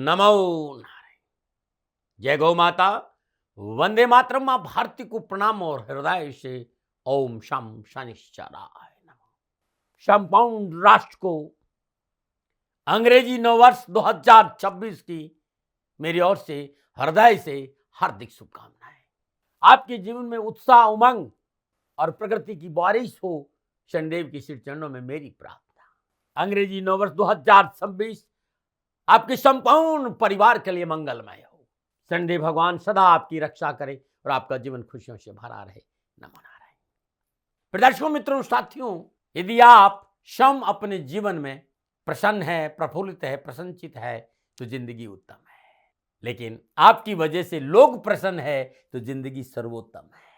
नमो नारायण। जय गौ माता, वंदे मातरम। मां भारती को प्रणाम और हृदय से ओम शम शनिश्चराय नमः। संपूर्ण राष्ट्र को अंग्रेजी नववर्ष 2026 की मेरी ओर से हृदय से हार्दिक शुभकामनाएं। आपके जीवन में उत्साह, उमंग और प्रगति की बारिश हो, शनिदेव के श्री चरणों में मेरी प्रार्थना। अंग्रेजी नववर्ष 2026 आपके संपूर्ण परिवार के लिए मंगलमय हो। शनिदेव भगवान सदा आपकी रक्षा करे और आपका जीवन खुशियों से भरा रहे। नमो नारायण। प्रदर्शकों, मित्रों, साथियों, यदि आप स्वयं अपने जीवन में प्रसन्न है, प्रफुल्लित है, प्रसन्नचित है तो जिंदगी उत्तम है। लेकिन आपकी वजह से लोग प्रसन्न है तो जिंदगी सर्वोत्तम है।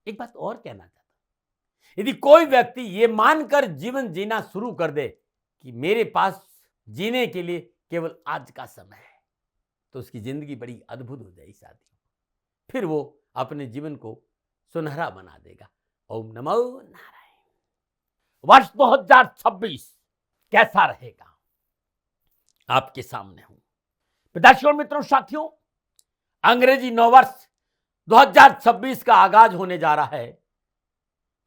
एक बात और कहना चाहता हूं, यदि कोई व्यक्ति ये मानकर जीवन जीना शुरू कर दे कि मेरे पास जीने के लिए केवल आज का समय है, तो उसकी जिंदगी बड़ी अद्भुत हो जाएगी साथियों। फिर वो अपने जीवन को सुनहरा बना देगा। ओम नमो नारायण। वर्ष 2026 कैसा रहेगा, आपके सामने हूं। प्रदर्शकों, मित्रों, साथियों, अंग्रेजी नववर्ष 2026 का आगाज होने जा रहा है।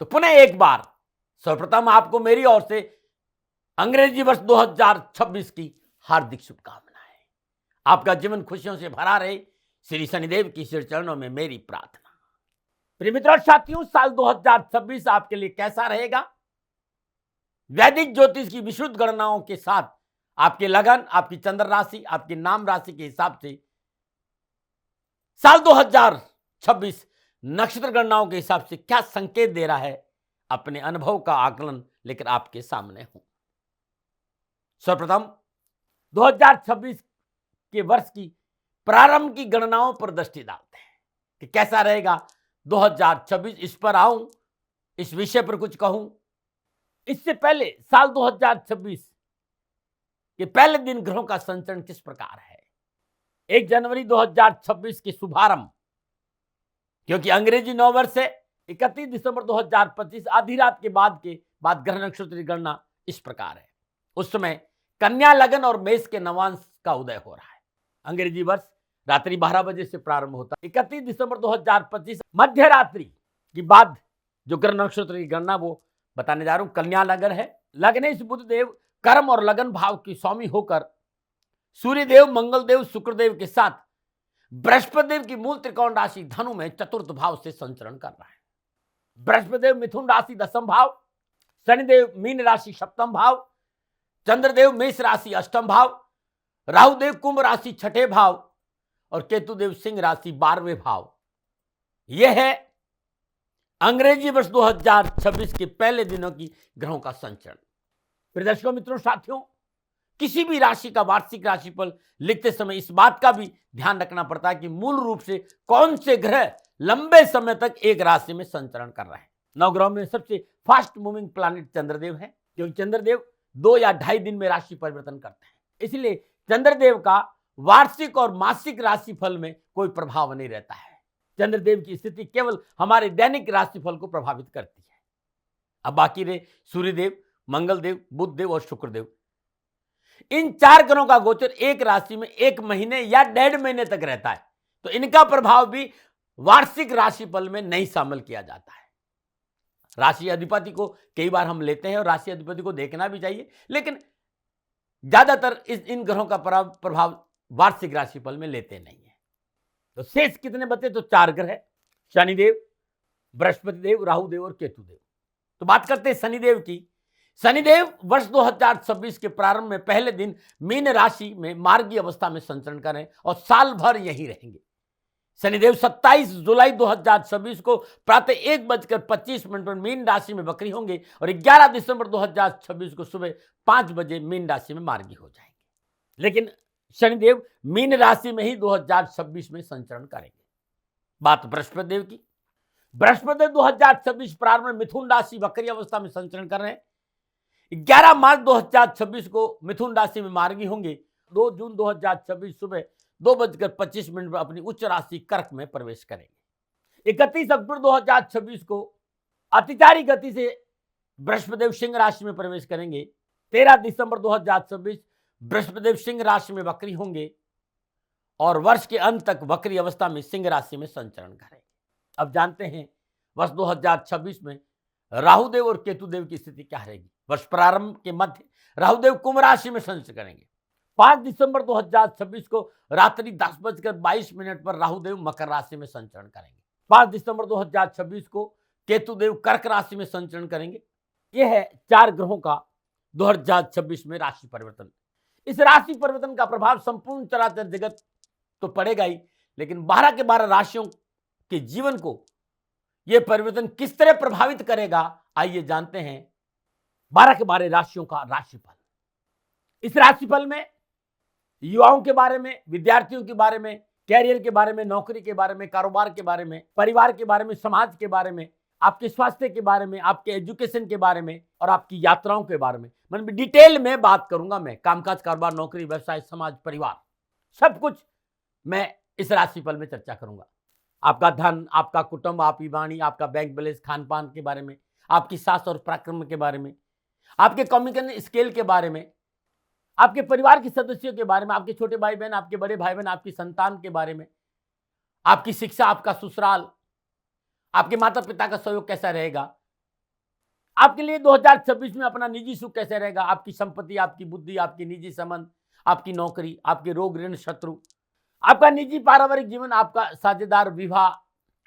तो पुनः एक बार सर्वप्रथम आपको मेरी ओर से अंग्रेजी वर्ष 2026 की हार्दिक शुभकामनाएं। आपका जीवन खुशियों से भरा रहे, श्री शनिदेव की श्री चरणों में मेरी प्रार्थना। प्रिय मित्रों, साथियों, साल 2026 आपके लिए कैसा रहेगा? वैदिक ज्योतिष की विशुद्ध गणनाओं के साथ आपके लगन, आपकी चंद्र राशि, आपकी नाम राशि के हिसाब से साल 2026 नक्षत्र गणनाओं के हिसाब से क्या संकेत दे रहा है, अपने अनुभव का आकलन लेकर आपके सामने हूं। सर्वप्रथम 2026 के वर्ष की प्रारंभ की गणनाओं पर दृष्टि डालते हैं कि कैसा रहेगा 2026। इस पर आऊं, इस विषय पर कुछ कहूं। इससे पहले साल 2026 के पहले दिन ग्रहों का संचरण किस प्रकार है। 1 जनवरी 2026 के शुभारंभ, क्योंकि अंग्रेजी नववर्ष है, 31 दिसंबर 2025 आधी रात के बाद ग्रह नक्षत्र की गणना इस प्रकार है। उस समय कन्या, लगन और मेष के नवांश का उदय हो रहा है। अंग्रेजी वर्ष रात्रि 12 बजे से प्रारंभ होता है। 31 दिसंबर 2025 मध्य रात्रि के बाद जो ग्रह नक्षत्र की गणना वो बताने जा रहा हूं। कन्या लगन है। लग्नेश बुध देव कर्म और लगन भाव की स्वामी होकर सूर्यदेव, मंगलदेव, शुक्रदेव के साथ बृहस्पति देव की मूल त्रिकोण राशि धनु में चतुर्थ भाव से संचरण कर रहा है। बृहस्पति देव मिथुन राशि दसम भाव, शनिदेव मीन राशि सप्तम भाव, चंद्रदेव मेष राशि अष्टम भाव, राहुदेव कुंभ राशि छठे भाव और केतुदेव सिंह राशि 12वें भाव। यह है अंग्रेजी वर्ष 2026 के पहले दिनों की ग्रहों का संचरण। प्रदर्शकों, मित्रों, साथियों, किसी भी राशि का वार्षिक राशिफल लिखते समय इस बात का भी ध्यान रखना पड़ता है कि मूल रूप से कौन से ग्रह लंबे समय तक एक राशि में संचरण कर रहे हैं। नवग्रहों में सबसे फास्ट मूविंग प्लैनेट चंद्रदेव है, क्योंकि चंद्रदेव 2 या 2.5 दिन में राशि परिवर्तन करते हैं। इसलिए चंद्रदेव का वार्षिक और मासिक राशिफल में कोई प्रभाव नहीं रहता है। चंद्रदेव की स्थिति केवल हमारे दैनिक राशिफल को प्रभावित करती है। अब बाकी रहे सूर्यदेव, मंगलदेव, बुधदेव और शुक्रदेव। इन 4 ग्रहों का गोचर एक राशि में 1 महीने या 1.5 महीने तक रहता है, तो इनका प्रभाव भी वार्षिक राशिफल में नहीं शामिल किया जाता है। राशि अधिपति को कई बार हम लेते हैं और राशि अधिपति को देखना भी चाहिए, लेकिन ज्यादातर इन ग्रहों का प्रभाव वार्षिक राशिफल में लेते नहीं है। तो शेष कितने बचे? तो 4 ग्रह, शनिदेव, बृहस्पति देव, राहुदेव और केतुदेव। तो बात करते हैं शनिदेव की। शनिदेव वर्ष 2026 के प्रारंभ में पहले दिन मीन राशि में मार्गी अवस्था में संचरण करें और साल भर यहीं रहेंगे। शनिदेव 27 जुलाई 2026 को प्रातः 1:25 पर मीन राशि में वक्री होंगे और 11 दिसंबर 2026 को सुबह 5 बजे मीन राशि में मार्गी हो जाएंगे। लेकिन शनिदेव मीन राशि में ही 2026 में संचरण करेंगे। बात बृहस्पति देव की। बृहस्पति देव 2026 प्रारंभ में मिथुन राशि वक्री अवस्था में संचरण कर रहे हैं। 11 मार्च 2026 को मिथुन राशि में मार्गी होंगे। 2 जून 2026 सुबह 2:25 पर अपनी उच्च राशि कर्क में प्रवेश करेंगे। 31 अक्टूबर 2026 को अतिचारी गति से बृहस्पति देव सिंह राशि में प्रवेश करेंगे। 13 दिसंबर 2026 बृहस्पति देव सिंह राशि में वक्री होंगे और वर्ष के अंत तक वक्री अवस्था में सिंह राशि में संचरण करेंगे। अब जानते हैं वर्ष 2026 में राहुदेव और केतुदेव की स्थिति क्या रहेगी। वर्ष प्रारंभ के मध्य राहुदेव कुंभ राशि में संचरण करेंगे। 5 दिसंबर 2026 को रात्रि 10:22 पर राहुदेव मकर राशि में संचरण करेंगे। 5 दिसंबर 2026 को केतुदेव कर्क राशि में संचरण करेंगे। यह है 4 ग्रहों का 2026 में राशि परिवर्तन। इस राशि परिवर्तन का प्रभाव संपूर्ण चराचर जगत तो पड़ेगा ही, लेकिन 12 के 12 राशियों के जीवन को यह परिवर्तन किस तरह प्रभावित करेगा, आइए जानते हैं 12 के 12 राशियों का राशिफल। इस राशिफल में युवाओं के बारे में, विद्यार्थियों के बारे में, कैरियर के बारे में, नौकरी के बारे में, कारोबार के बारे में, परिवार के बारे में, समाज के बारे में, आपके स्वास्थ्य के बारे में, आपके एजुकेशन के बारे में और आपकी यात्राओं के बारे में मतलब डिटेल में बात करूंगा। मैं कामकाज, कारोबार, नौकरी, व्यवसाय, समाज, परिवार, सब कुछ मैं इस राशिफल में चर्चा करूंगा। आपका धन, आपका कुटुंब, आपकी वाणी, आपका बैंक बैलेंस, खान पान के बारे में, आपकी सास और पराक्रम के बारे में, आपके कम्युनिकेशन स्किल के बारे में, आपके परिवार के सदस्यों के बारे में, आपके छोटे भाई बहन, आपके बड़े भाई बहन, आपकी संतान के बारे में, आपकी शिक्षा, आपका ससुराल, आपके माता पिता का सहयोग कैसा रहेगा, आपके लिए 2026 में अपना निजी सुख कैसे रहेगा, आपकी संपत्ति, आपकी बुद्धि, आपकी निजी संबंध, आपकी नौकरी, आपके रोग ऋण शत्रु, आपका निजी पारिवारिक जीवन, आपका साझेदार विवाह,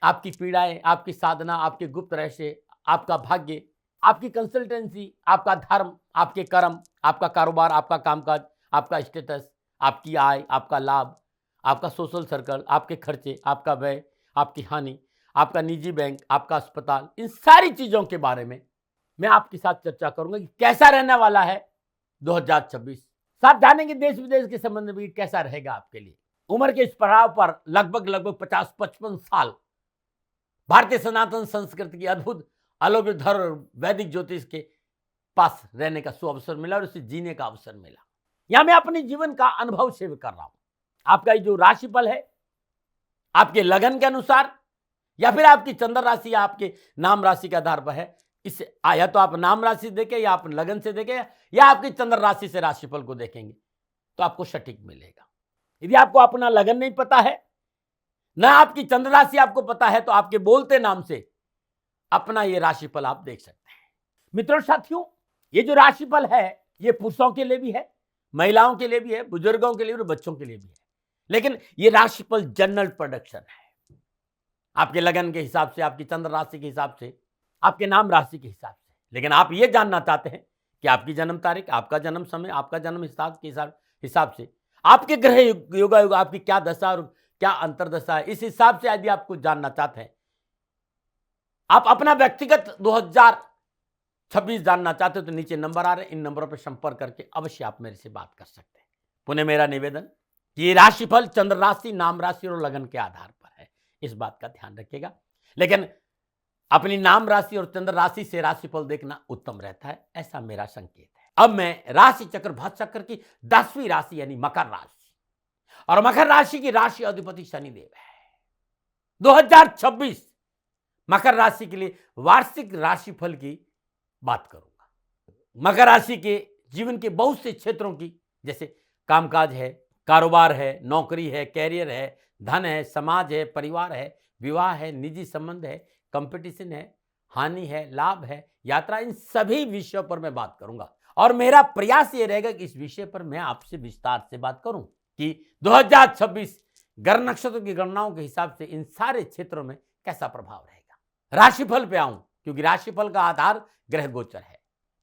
आपकी पीड़ाएं, आपकी साधना, आपके गुप्त रहस्य, आपका भाग्य, आपकी कंसल्टेंसी, आपका धर्म, आपके कर्म, आपका कारोबार, आपका कामकाज, आपका स्टेटस, आपकी आय, आपका लाभ, आपका सोशल सर्कल, आपके खर्चे, आपका व्यय, आपकी हानि, आपका निजी बैंक, आपका अस्पताल, इन सारी चीजों के बारे में मैं आपके साथ चर्चा करूंगा कि कैसा रहने वाला है 2026। साथ जानेंगे देश विदेश के संबंध में कैसा रहेगा आपके लिए। उम्र के इस पड़ाव पर लगभग 50-55 साल भारतीय सनातन संस्कृति की अद्भुत अलौकिक धर्म और वैदिक ज्योतिष के पास रहने का सुअवसर मिला और उसे जीने का अवसर मिला। यहां मैं अपने जीवन का अनुभव शेयर कर रहा हूं। आपका जो राशिफल है आपके लगन के अनुसार या फिर आपकी चंद्र राशि या आपके नाम राशि के आधार पर है। इस या तो आप नाम राशि देखें या आप लगन से देखें या आपकी चंद्र राशि से राशिफल को देखेंगे तो आपको सटीक मिलेगा। यदि आपको अपना लगन नहीं पता है ना आपकी चंद्र राशि आपको पता है तो आपके बोलते नाम से अपना ये राशिफल आप देख सकते हैं। मित्रों साथियों, ये जो राशिफल है ये पुरुषों के लिए भी है, महिलाओं के लिए भी है, बुजुर्गों के लिए और बच्चों के लिए भी है, लेकिन ये राशिफल जनरल प्रोडक्शन है। आपके लगन के हिसाब से, आपकी चंद्र राशि के हिसाब से, आपके नाम राशि के हिसाब से। लेकिन आप ये जानना चाहते हैं कि आपकी जन्म तारीख, आपका जन्म समय, आपका जन्म हिसाब के हिसाब से आपके ग्रह योगायोग आपकी क्या दशा और क्या अंतरदशा है, इस हिसाब से यदि आप कुछ जानना चाहते हैं, आप अपना व्यक्तिगत 2026 जानना चाहते हो तो नीचे नंबर आ रहे हैं, इन नंबरों पर संपर्क करके अवश्य आप मेरे से बात कर सकते हैं। पुनः मेरा निवेदन कि ये राशिफल चंद्र राशि, नाम राशि और लगन के आधार पर है, इस बात का ध्यान रखिएगा। लेकिन अपनी नाम राशि और चंद्र राशि से राशिफल देखना उत्तम रहता है, ऐसा मेरा संकेत है। अब मैं राशि चक्र भात चक्र की 10वीं राशि यानी मकर राशि, और मकर राशि की राशि अधिपति शनिदेव है। 2026 मकर राशि के लिए वार्षिक राशिफल की बात करूंगा। मकर राशि के जीवन के बहुत से क्षेत्रों की, जैसे कामकाज है, कारोबार है, नौकरी है, कैरियर है, धन है, समाज है, परिवार है, विवाह है, निजी संबंध है, कंपटीशन है, हानि है, लाभ है, यात्रा, इन सभी विषयों पर मैं बात करूंगा। और मेरा प्रयास ये रहेगा कि इस विषय पर मैं आपसे विस्तार से बात करूं कि 2026 ग्रह नक्षत्रों की गणनाओं के हिसाब से इन सारे क्षेत्रों में कैसा प्रभाव रहेगा। राशिफल पे आऊं क्योंकि राशिफल का आधार ग्रह गोचर है।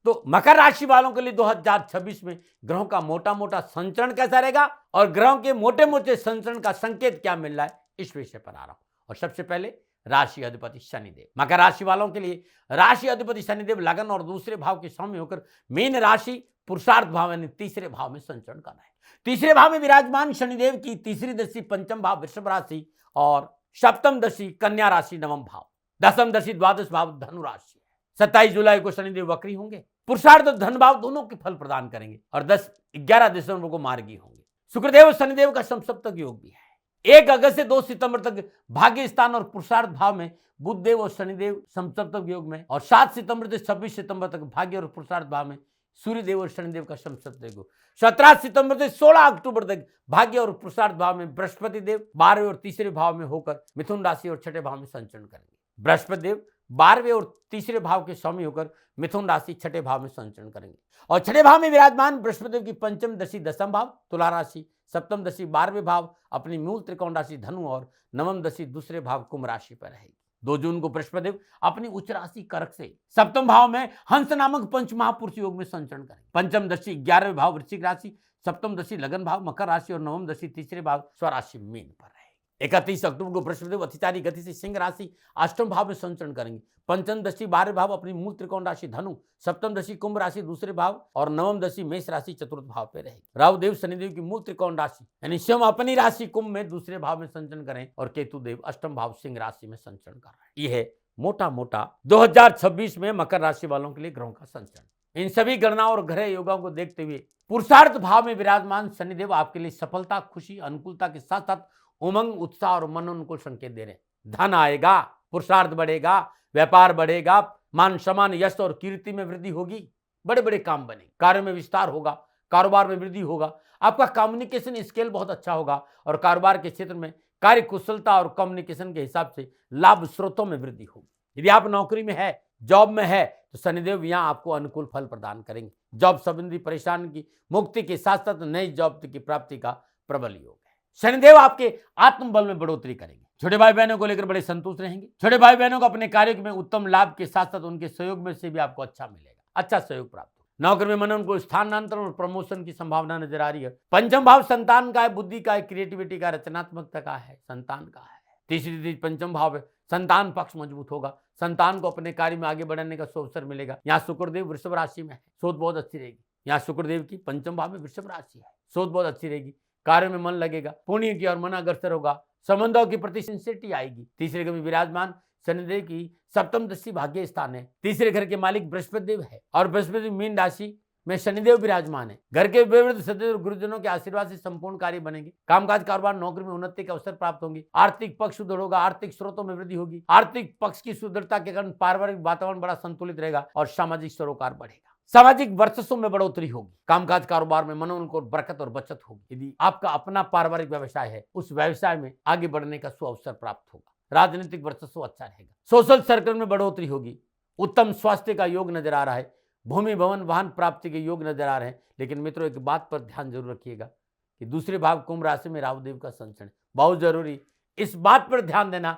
तो मकर राशि वालों के लिए 2026 में ग्रहों का मोटा मोटा संचरण कैसा रहेगा और ग्रहों के मोटे मोटे संचरण का संकेत क्या मिल रहा है, इस विषय पर आ रहा हूं। और सबसे पहले राशि अधिपति शनिदेव। मकर राशि वालों के लिए राशि अधिपति शनिदेव लगन और दूसरे भाव के स्वामी होकर मीन राशि पुरुषार्थ भाव यानी तीसरे भाव में संचरण करना है। तीसरे भाव में विराजमान शनिदेव की तीसरी दृष्टि पंचम भाव वृषभ राशि और सप्तम दृष्टि कन्या राशि नवम भाव, दसम दृष्टि द्वादश भाव धनु राशि। 27 जुलाई को शनिदेव वक्री होंगे, पुरुषार्थ और धन भाव दोनों के फल प्रदान करेंगे और 10-11 दिसंबर को मार्गी होंगे। शुक्रदेव और शनिदेव का समसप्तक योग भी है। 1 अगस्त से 2 सितंबर तक भाग्य स्थान और पुरुषार्थ भाव में बुधदेव और शनिदेव समसप्तक योग में, और 7 सितंबर से 26 सितंबर तक भाग्य और पुरुषार्थ भाव में सूर्यदेव और शनिदेव का समसप्तक योग। 17 सितंबर से 16 अक्टूबर तक भाग्य और पुरुषार्थ भाव में बृहस्पति देव 12वें और तीसरे भाव में होकर मिथुन राशि और छठे भाव में संचरण करेंगे। बृहस्पति देव 12वें और तीसरे भाव के स्वामी होकर मिथुन राशि छठे भाव में संचरण करेंगे। और छठे भाव में विराजमान बृहस्पति देव की पंचम दशा दसम भाव तुला राशि, सप्तम दशा 12वें भाव अपनी मूल त्रिकोण राशि धनु और नवम दशा दूसरे भाव कुंभ राशि पर रहेगी। 2 जून को बृहस्पति देव अपनी उच्च राशि कर्क से सप्तम भाव में हंस नामक पंच महापुरुष योग में संचरण करेंगे। पंचम दशा 11वें भाव वृश्चिक राशि, सप्तम दशा लगन भाव मकर राशि और नवम दशा तीसरे भाव स्वराशि मीन पर रहेगी। 31 अक्टूबर को बृहस्पति देव अतिचारी गति से सिंह राशि अष्टम भाव में संचरण करेंगे। पंचम दशा 12वें भाव अपनी मूल त्रिकोण राशि धनु, सप्तम दशा कुंभ राशि दूसरे भाव और नवम दशा मेष राशि चतुर्थ भाव पे रहेगी। राहु देव शनिदेव की मूल त्रिकोण राशि यानी स्वयं अपनी राशि कुंभ में दूसरे भाव में संचरण करें और केतु देव अष्टम भाव सिंह राशि में संचरण कर रहे हैं। यह है मोटा मोटा 2026 में मकर राशि वालों के लिए ग्रहों का संचरण। इन सभी गणनाओं और ग्रह योगों को देखते हुए पुरुषार्थ भाव में विराजमान शनिदेव आपके लिए सफलता, खुशी, अनुकूलता के साथ साथ उमंग, उत्साह और मनोनुकूल संकेत दे रहे हैं। धन आएगा, पुरुषार्थ बढ़ेगा, व्यापार बढ़ेगा, मान सम्मान, यश और कीर्ति में वृद्धि होगी, बड़े बड़े काम बनेंगे, कार्य में विस्तार होगा, कारोबार में वृद्धि होगा, आपका कम्युनिकेशन स्किल बहुत अच्छा होगा और कारोबार के क्षेत्र में कार्य कुशलता और कम्युनिकेशन के हिसाब से लाभ स्रोतों में वृद्धि होगी। यदि आप नौकरी में है, जॉब में है तो शनिदेव यहाँ आपको अनुकूल फल प्रदान करेंगे। जॉब संबंधी परेशानी की मुक्ति के साथ साथ नई जॉब की प्राप्ति का प्रबल योग है। शनिदेव आपके आत्मबल में बढ़ोतरी करेंगे। छोटे भाई बहनों को लेकर बड़े संतुष्ट रहेंगे। छोटे भाई बहनों को अपने कार्य में उत्तम लाभ के साथ साथ उनके सहयोग में से भी आपको अच्छा मिलेगा, अच्छा सहयोग प्राप्त होगा। नौकरी में मन उनको स्थानांतरण और प्रमोशन की संभावना नजर आ रही है। पंचम भाव संतान का है, बुद्धि का है, क्रिएटिविटी का, रचनात्मकता का है, संतान का है। तीसरी चीज पंचम भाव है, संतान पक्ष मजबूत होगा, संतान को अपने कार्य में आगे बढ़ने का अवसर मिलेगा। यहाँ शुक्रदेव वृषभ राशि में है, सोच बहुत अच्छी रहेगी। यहाँ शुक्रदेव की पंचम भाव में वृषभ राशि है, सोच बहुत अच्छी रहेगी, कार्य में मन लगेगा, पुण्य की और मन अग्रसर होगा, संबंधों की प्रति सिंसियरिटी आएगी। तीसरे घर में विराजमान शनिदेव की सप्तम दृष्टि भाग्य स्थान है। तीसरे घर के मालिक बृहस्पति देव है और बृहस्पति मीन राशि में शनिदेव विराजमान है। घर के विवृद्ध सदस्य और गुरुजनों के आशीर्वाद से संपूर्ण कार्य बनेंगे। कामकाज, कारोबार, नौकरी में उन्नति के अवसर प्राप्त होंगे। आर्थिक पक्ष सुदृढ़ होगा, आर्थिक स्रोतों में वृद्धि होगी। आर्थिक पक्ष की सुदृढ़ता के कारण पारिवारिक वातावरण बड़ा संतुलित रहेगा और सामाजिक सरोकार बढ़ेगा। सामाजिक वर्चस्व में बढ़ोतरी होगी। कामकाज, कारोबार में मनोनुकूल बरकत और बचत होगी। यदि आपका अपना पारिवारिक व्यवसाय है, उस व्यवसाय में आगे बढ़ने का सुअवसर प्राप्त होगा। राजनीतिक वर्चस्व अच्छा रहेगा। सोशल सर्कल में बढ़ोतरी होगी। उत्तम स्वास्थ्य का योग नजर आ रहा है। भूमि, भवन, वाहन प्राप्ति के योग नजर आ रहे हैं। लेकिन मित्रों, एक बात पर ध्यान जरूर रखिएगा कि दूसरे भाव कुंभ राशि में राहु देव का संचरण बहुत जरूरी। इस बात पर ध्यान देना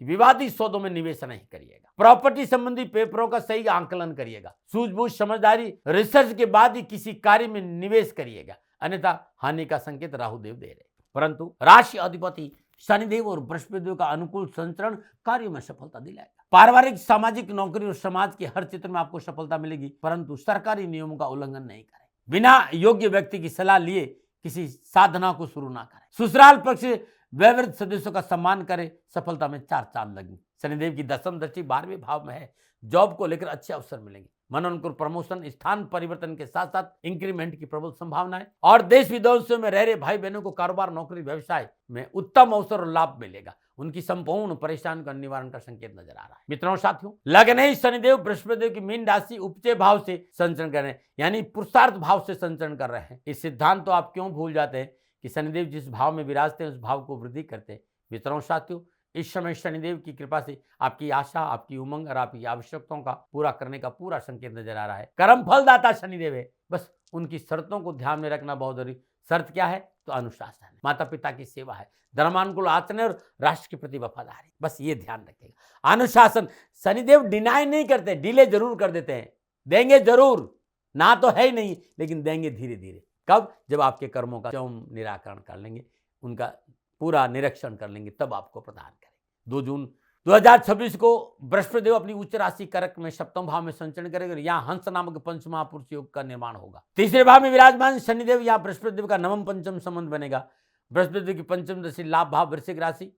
कि विवादी सौदों में निवेश नहीं करिएगा। प्रॉपर्टी संबंधी पेपरों का सही आंकलन करिएगा। सूझबूझ, समझदारी, रिसर्च के बाद ही किसी कार्य में निवेश करिएगा, अन्यथा हानि का संकेत राहु देव दे रहे। परंतु राशि अधिपति शनिदेव और बृहस्पति देव का अनुकूल संचरण कार्यों में सफलता दिलाएगा। पारिवारिक, सामाजिक, नौकरी और समाज के हर क्षेत्र में आपको सफलता मिलेगी, परंतु सरकारी नियमों का उल्लंघन नहीं करें। बिना योग्य व्यक्ति की सलाह लिए किसी साधना को शुरू ना करें। ससुराल पक्ष से वयोवृद्ध सदस्यों का सम्मान करें, सफलता में 4 चांद लगेंगे। शनिदेव की दसम दृष्टि 12वें भाव में है, जॉब को लेकर अच्छे अवसर मिलेंगे। मनोनुकूल प्रमोशन, स्थान परिवर्तन के साथ साथ इंक्रीमेंट की प्रबल संभावना है और देश विदेशों में रह रहे भाई बहनों को कारोबार, नौकरी, व्यवसाय में उत्तम अवसर और लाभ मिलेगा। उनकी संपूर्ण परेशानी का निवारण का संकेत नजर आ रहा है। मित्रों, साथियों, लगने ही शनिदेव बृहस्पति देव की मीन राशि उपजे भाव से संचरण कर रहे हैं, यानी पुरुषार्थ भाव से संचरण कर रहे हैं। इस सिद्धांत तो आप क्यों भूल जाते हैं कि शनिदेव जिस भाव में विराजते हैं उस भाव को वृद्धि करते हैं। मित्रों, साथियों, इस समय शनिदेव की कृपा से आपकी आशा, आपकी उमंग और आपकी आवश्यकताओं का पूरा करने का पूरा संकेत नजर आ रहा है। कर्म फलदाता शनिदेव है, बस उनकी शर्तों को ध्यान में रखना बहुत जरूरी। शर्त क्या है? तो अनुशासन है, माता पिता की सेवा है, धर्मानुकूल आचरण और राष्ट्र के प्रति वफादारी, बस ये ध्यान रखिएगा। अनुशासन। शनिदेव डिनाई नहीं करते, डिले जरूर कर देते हैं। देंगे जरूर, ना तो है ही नहीं, लेकिन देंगे धीरे धीरे। कब? जब आपके कर्मों का स्वयं निराकरण कर लेंगे, उनका पूरा निरीक्षण कर लेंगे, तब आपको प्रदान करेंगे। 2 जून 2026 को बृहस्पति देव अपनी उच्च राशि कर्क में सप्तम भाव में संचरण करेंगे। यहाँ हंस नामक पंच महापुरुष योग का निर्माण होगा। तीसरे भाव में विराजमान शनिदेव यहाँ बृहस्पति देव का नवम पंचम संबंध बनेगा। बृहस्पति देव की पंचम दशा लाभ भाव वृश्चिक राशि,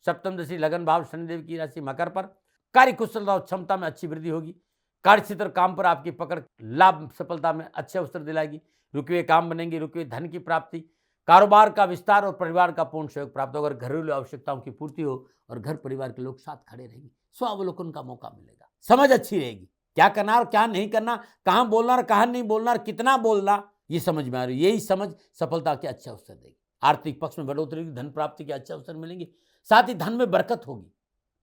सप्तम दशा लगन भाव शनिदेव की राशि मकर पर। कार्य कुशलता और क्षमता में अच्छी वृद्धि होगी। कार्य क्षेत्र, काम पर आपकी पकड़ लाभ सफलता में अच्छे अवसर दिलाएगी। रुके हुए काम बनेंगे, रुके हुए धन की प्राप्ति, कारोबार का विस्तार और परिवार का पूर्ण सहयोग प्राप्त होगा। घरेलू आवश्यकताओं की पूर्ति हो और घर परिवार के लोग साथ खड़े रहेंगे। स्वावलोकन का मौका मिलेगा, समझ अच्छी रहेगी, क्या करना और क्या नहीं करना, कहाँ बोलना और कहाँ नहीं बोलना और कितना बोलना, ये समझ में आ रही है। यही समझ सफलता के अच्छे अवसर देगी। आर्थिक पक्ष में बढ़ोतरी होगी, धन प्राप्ति के अच्छे अवसर मिलेंगे, साथ ही धन में बरकत होगी,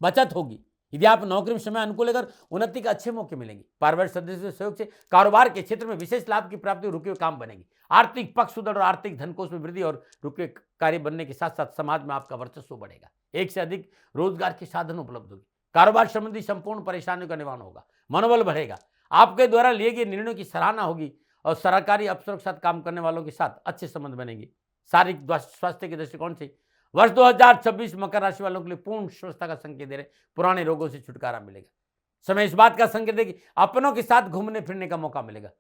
बचत होगी। यदि आप नौकरी में समय अनुकूल लेकर उन्नति के अच्छे मौके मिलेंगे। पारिवारिक सदस्यों के सहयोग से कारोबार के क्षेत्र में विशेष लाभ की प्राप्ति, रुके हुए काम बनेगी। आर्थिक पक्ष सुदृढ़ और आर्थिक धन कोष में वृद्धि और रुके कार्य बनने के साथ साथ समाज में आपका वर्चस्व बढ़ेगा। एक से अधिक रोजगार के साधन उपलब्ध होगी। कारोबार संबंधी संपूर्ण परेशानियों का निवारण होगा, मनोबल बढ़ेगा। आपके द्वारा लिए गए निर्णयों की सराहना होगी और सरकारी अफसरों के साथ काम करने वालों के साथ अच्छे संबंध बनेंगे। शारीरिक स्वास्थ्य के दृष्टिकोण से वर्ष 2026 मकर राशि वालों के लिए पूर्ण स्वस्थता का संकेत दे रहे। पुराने रोगों से छुटकारा मिलेगा। समय इस बात का संकेत है कि अपनों के साथ घूमने फिरने का मौका मिलेगा।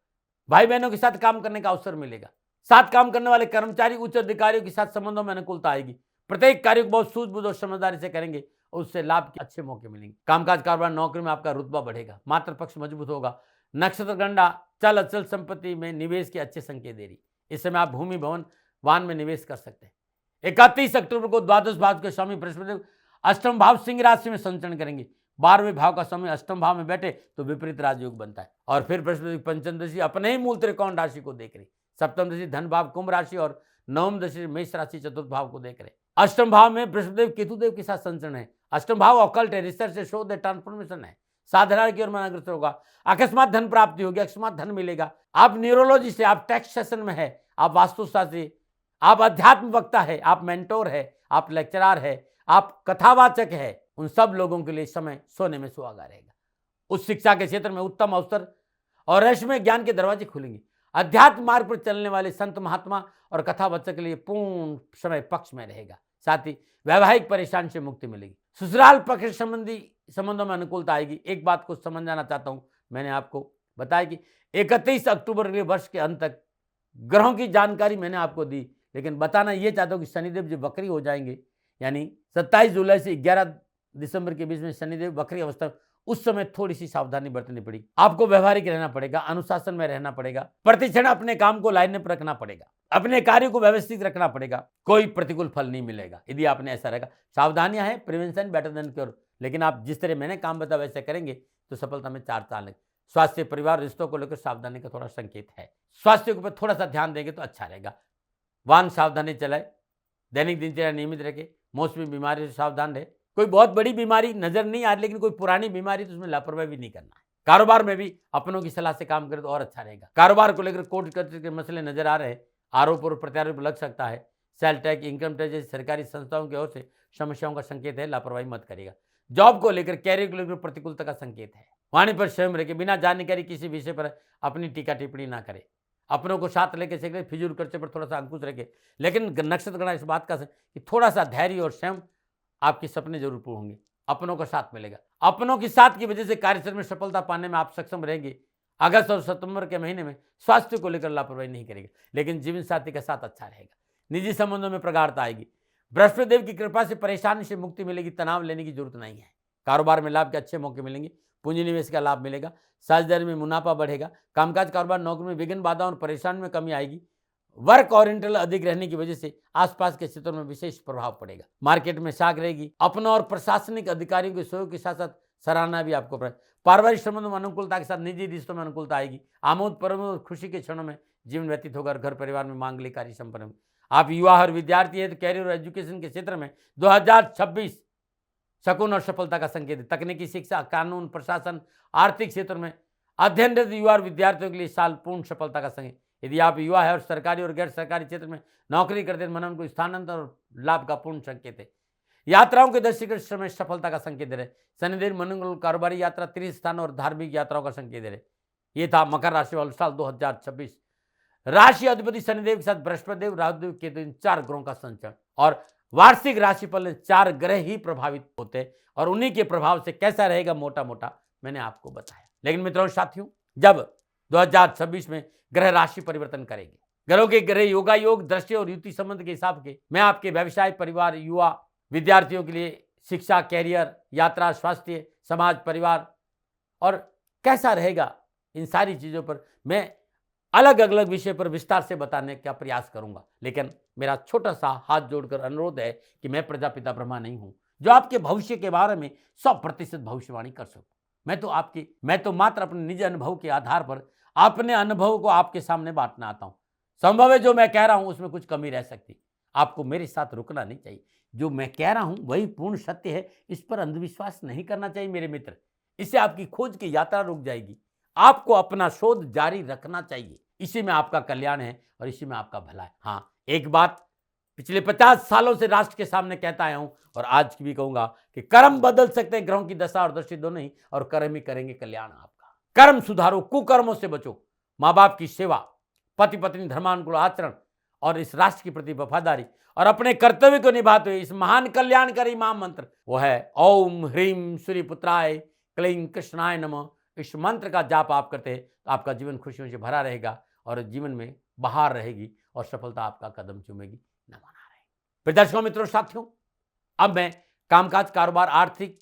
भाई बहनों के साथ काम करने का अवसर मिलेगा। साथ काम करने वाले कर्मचारी उच्च अधिकारियों के साथ संबंधों में अनुकूलता आएगी। प्रत्येक कार्य को बहुत सूझबूझ और समझदारी से करेंगे और उससे लाभ के अच्छे मौके मिलेंगे। कामकाज कारोबार नौकरी में आपका रुतबा बढ़ेगा। मातृ पक्ष मजबूत होगा। नक्षत्र गंडा चल अचल संपत्ति में निवेश के अच्छे संकेत दे रही। इस समय आप भूमि भवन वाहन में निवेश कर सकते हैं। 31 अक्टूबर को द्वादश भाव के स्वामी बृहस्पति अष्टम भाव सिंह राशि में संचरण करेंगे। 12वें भाव का स्वामी अष्टम भाव में बैठे तो विपरीत राजयोग बनता है। और फिर बृहस्पति पंचम दशा अपने ही मूल त्रिकोण राशि को देख रही। सप्तम दशा धन भाव कुंभ राशि और नवम दशा मेष राशि चतुर्थ भाव को देख रहे। अष्टम भाव में बृहस्पति केतुदेव के साथ संचरण है। अष्टम भाव ऑकल्ट है, रिसर्च है, शोध है, ट्रांसफॉर्मेशन है। साधारण की ओर मन अग्रसर होगा। अकस्मात धन प्राप्ति होगी, अकस्मात धन मिलेगा। आप न्यूरोलॉजिस्ट है, आप टैक्स सेशन में है, आप वास्तुशास्त्री, आप अध्यात्म वक्ता है, आप मेंटोर है, आप लेक्चरर है, आप कथावाचक है, उन सब लोगों के लिए समय सोने में सुहागा रहेगा। उच्च शिक्षा के क्षेत्र में उत्तम अवसर और रहस्यमय ज्ञान के दरवाजे खुलेंगे। अध्यात्म मार्ग पर चलने वाले संत महात्मा और कथावाचक के लिए पूर्ण समय पक्ष में रहेगा। साथ ही वैवाहिक परेशानी से मुक्ति मिलेगी। ससुराल पक्ष संबंधी संबंधों में अनुकूलता आएगी। एक बात को समझ जाना चाहता हूं, मैंने आपको बताया कि 31 अक्टूबर के वर्ष के अंत तक ग्रहों की जानकारी मैंने आपको दी, लेकिन बताना यह चाहता हूं कि शनिदेव जो वक्री हो जाएंगे, यानी 27 जुलाई से 11 दिसंबर के बीच में शनिदेव वक्री अवस्था, उस समय थोड़ी सी सावधानी बरतनी पड़ेगी। आपको व्यवहारिक रहना पड़ेगा, अनुशासन में रहना पड़ेगा, प्रतिक्षण अपने काम को लाइन पर रखना पड़ेगा, अपने कार्य को व्यवस्थित रखना पड़ेगा। कोई प्रतिकूल फल नहीं मिलेगा यदि आपने ऐसा रहेगा। सावधानियां हैं, प्रिवेंशन बेटर देन क्योर, लेकिन आप जिस तरह मैंने काम बताया वैसे करेंगे तो सफलता में 4 चाल है। स्वास्थ्य, परिवार, रिश्तों को लेकर सावधानी का थोड़ा संकेत है। स्वास्थ्य के ऊपर थोड़ा सा ध्यान देंगे तो अच्छा रहेगा। वाहन सावधानी चलाए, दैनिक दिनचर्या नियमित रखे, मौसमी बीमारी से सावधान रहे। कोई बहुत बड़ी बीमारी नजर नहीं आ रही, लेकिन कोई पुरानी बीमारी तो उसमें लापरवाही भी नहीं करना है। कारोबार में भी अपनों की सलाह से काम करें तो और अच्छा रहेगा। कारोबार को लेकर कोर्ट कचहरी के मसले नजर आ रहे हैं, आरोप और प्रत्यारोप लग सकता है। सेल टैक्स, इनकम टैक्स जैसी सरकारी संस्थाओं की ओर से समस्याओं का संकेत है, लापरवाही मत करिएगा। जॉब को लेकर, कैरियर को लेकर प्रतिकूलता का संकेत है। वाणी पर स्वयं रखे, बिना जानकारी किसी विषय पर अपनी टीका टिप्पणी ना करे। अपनों को साथ लेकर चले, फिजूल खर्चे पर थोड़ा सा अंकुश रखे, लेकिन नक्षत्र गणना इस बात का कि थोड़ा सा धैर्य और स्वयं आपके सपने जरूर पूर्ण होंगे। अपनों का साथ मिलेगा। अपनों के साथ की वजह से कार्यस्थल में सफलता पाने में आप सक्षम रहेंगे। अगस्त और सितंबर के महीने में स्वास्थ्य को लेकर लापरवाही नहीं करेगा, लेकिन जीवन साथी का साथ अच्छा रहेगा। निजी संबंधों में प्रगाढ़ता आएगी। बृहस्पति देव की कृपा से परेशानी से मुक्ति मिलेगी। तनाव लेने की जरूरत नहीं है। कारोबार में लाभ के अच्छे मौके मिलेंगे। पूंजी निवेश का लाभ मिलेगा। साझेदारी में मुनाफा बढ़ेगा। कामकाज, कारोबार, नौकरी में विघ्न, बाधा और परेशानी में कमी आएगी। वर्क ओरिएंटल अधिक रहने की वजह से आसपास के क्षेत्रों में विशेष प्रभाव पड़ेगा। मार्केट में साख रहेगी। अपनों और प्रशासनिक अधिकारियों के सहयोग के साथ साथ सराहना भी आपको पड़ेगा। पारिवारिक संबंधों में अनुकूलता के साथ निजी रिश्तों में अनुकूलता आएगी। आमोद प्रमोद और खुशी के क्षणों में जीवन व्यतीत होकर घर परिवार में मांगलिक कार्य संपन्न। आप युवा और विद्यार्थी है तो कैरियर और एजुकेशन के क्षेत्र में 2026 शकुन और सफलता का संकेत है। तकनीकी शिक्षा, कानून, प्रशासन, आर्थिक क्षेत्र में अध्ययनरत युवा और विद्यार्थियों के लिए साल पूर्ण सफलता का संकेत। यदि आप युवा है और सरकारी और गैर सरकारी क्षेत्र में नौकरी करते हैं, मन को स्थानांतर और लाभ का पूर्ण संकेत है। यात्राओं के दृष्टिकोण में सफलता का संकेत दे रहे। शनिदेव मंगल कारोबारी यात्रा, तीर्थ स्थान और धार्मिक यात्राओं का संकेत दे रहे। ये था मकर राशि वाला साल 2026। राशि अधिपति शनिदेव के साथ बृहस्पति देव, राहुदेव, केतु, इन 4 ग्रहों का संचरण और वार्षिक राशिफल 4 ग्रह ही प्रभावित होते हैं और उन्हीं के प्रभाव से कैसा रहेगा मोटा मोटा मैंने आपको बताया। लेकिन मित्रों साथियों, जब 2026 में ग्रह राशि परिवर्तन करेंगे, ग्रहों के ग्रह योगा योग, दृष्टि और युति संबंध के हिसाब के मैं आपके व्यवसाय, परिवार, युवा, विद्यार्थियों के लिए शिक्षा, कैरियर, यात्रा, स्वास्थ्य, समाज, परिवार और कैसा रहेगा, इन सारी चीजों पर मैं अलग अलग विषय पर विस्तार से बताने का प्रयास करूंगा। लेकिन मेरा छोटा सा हाथ जोड़कर अनुरोध है कि मैं प्रजापिता ब्रह्मा नहीं हूं जो आपके भविष्य के बारे में 100% भविष्यवाणी कर सकूं। मैं तो मात्र अपने निज अनुभव के आधार पर अपने अनुभव को आपके सामने बांटना आता हूं। संभव है जो मैं कह रहा हूं उसमें कुछ कमी रह सकती, आपको मेरे साथ रुकना नहीं चाहिए। जो मैं कह रहा हूं वही पूर्ण सत्य है, इस पर अंधविश्वास नहीं करना चाहिए मेरे मित्र। इससे आपकी खोज की यात्रा रुक जाएगी। आपको अपना शोध जारी रखना चाहिए, इसी में आपका कल्याण है और इसी में आपका भला है। हाँ, एक बात पिछले 50 सालों से राष्ट्र के सामने कहता आया हूं और आज भी कहूंगा कि कर्म बदल सकते हैं, ग्रहों की दशा और दृष्टि दोनों ही, और कर्म ही करेंगे कल्याण आपका। कर्म सुधारो, कुकर्मों से बचो, माँ बाप की सेवा, पति पत्नी धर्मानुकूल आचरण और इस राष्ट्र के प्रति वफादारी और अपने कर्तव्य को निभाते हुए इस महान कल्याणकारी महामंत्र वो है ओम ह्रीम सूर्यपुत्राय क्लीं कृष्णाय नमः। इस मंत्र का जाप आप करते हैं तो आपका जीवन खुशियों से भरा रहेगा और जीवन में बहार रहेगी और सफलता आपका कदम चूमेगी। नमो नारायण। दर्शकों, मित्रों, साथियों, अब मैं कामकाज, कारोबार, आर्थिक,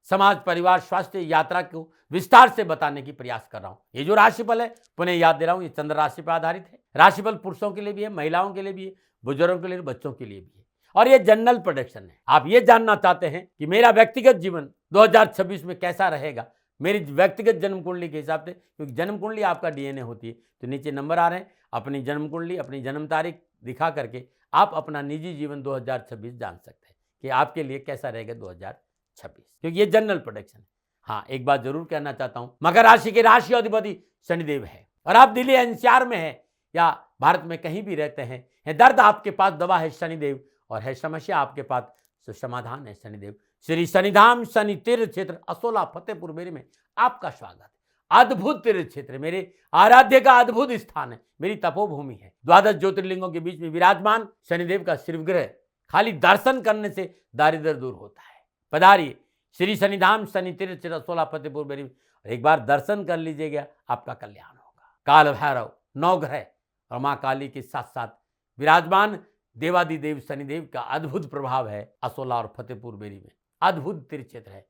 समाज, परिवार, स्वास्थ्य, यात्रा को विस्तार से बताने की प्रयास कर रहा हूं। ये जो राशिफल है, पुनः याद दे रहा हूं, ये चंद्र राशि पर आधारित है। राशिफल पुरुषों के लिए भी है, महिलाओं के लिए भी है, बुजुर्गों के लिए, बच्चों के लिए भी है, और ये जनरल प्रेडिक्शन है। आप ये जानना चाहते हैं कि मेरा व्यक्तिगत जीवन 2026 में कैसा रहेगा, मेरी व्यक्तिगत जन्म कुंडली के हिसाब से, क्योंकि जन्म कुंडली आपका डीएनए होती है, तो नीचे नंबर आ रहे हैं, अपनी जन्म कुंडली, अपनी जन्म तारीख दिखा करके आप अपना निजी जीवन 2026 जान सकते हैं कि आपके लिए कैसा रहेगा 2026, क्योंकि ये जनरल प्रेडिक्शन है। हाँ, एक बात जरूर कहना चाहता हूं, मकर राशि के राशि अधिपति शनिदेव है और आप दिल्ली एनसीआर में है या भारत में कहीं भी रहते हैं, है दर्द आपके पास दवा है शनिदेव, और है समस्या आपके पास तो समाधान है शनिदेव। श्री शनिधाम शनि तीर्थ क्षेत्र असोला फतेहपुर बेरी में आपका स्वागत है। अद्भुत तीर्थ क्षेत्र, मेरे आराध्य का अद्भुत स्थान है, मेरी तपोभूमि है। 12 ज्योतिर्लिंगों के बीच में विराजमान शनिदेव का शिवगृह, खाली दर्शन करने से दारिद्र्य दूर होता है। पधारिए श्री शनिधाम शनि तीर्थ क्षेत्र असोला फतेहपुर बेरी में, एक बार दर्शन कर लीजिएगा, आपका कल्याण होगा। काल भैरव, नवग्रह और मां काली के साथ साथ विराजमान देवादिदेव शनिदेव का अद्भुत प्रभाव है असोला और फतेहपुर बेरी में। अद्भुत तीर्थ क्षेत्र है।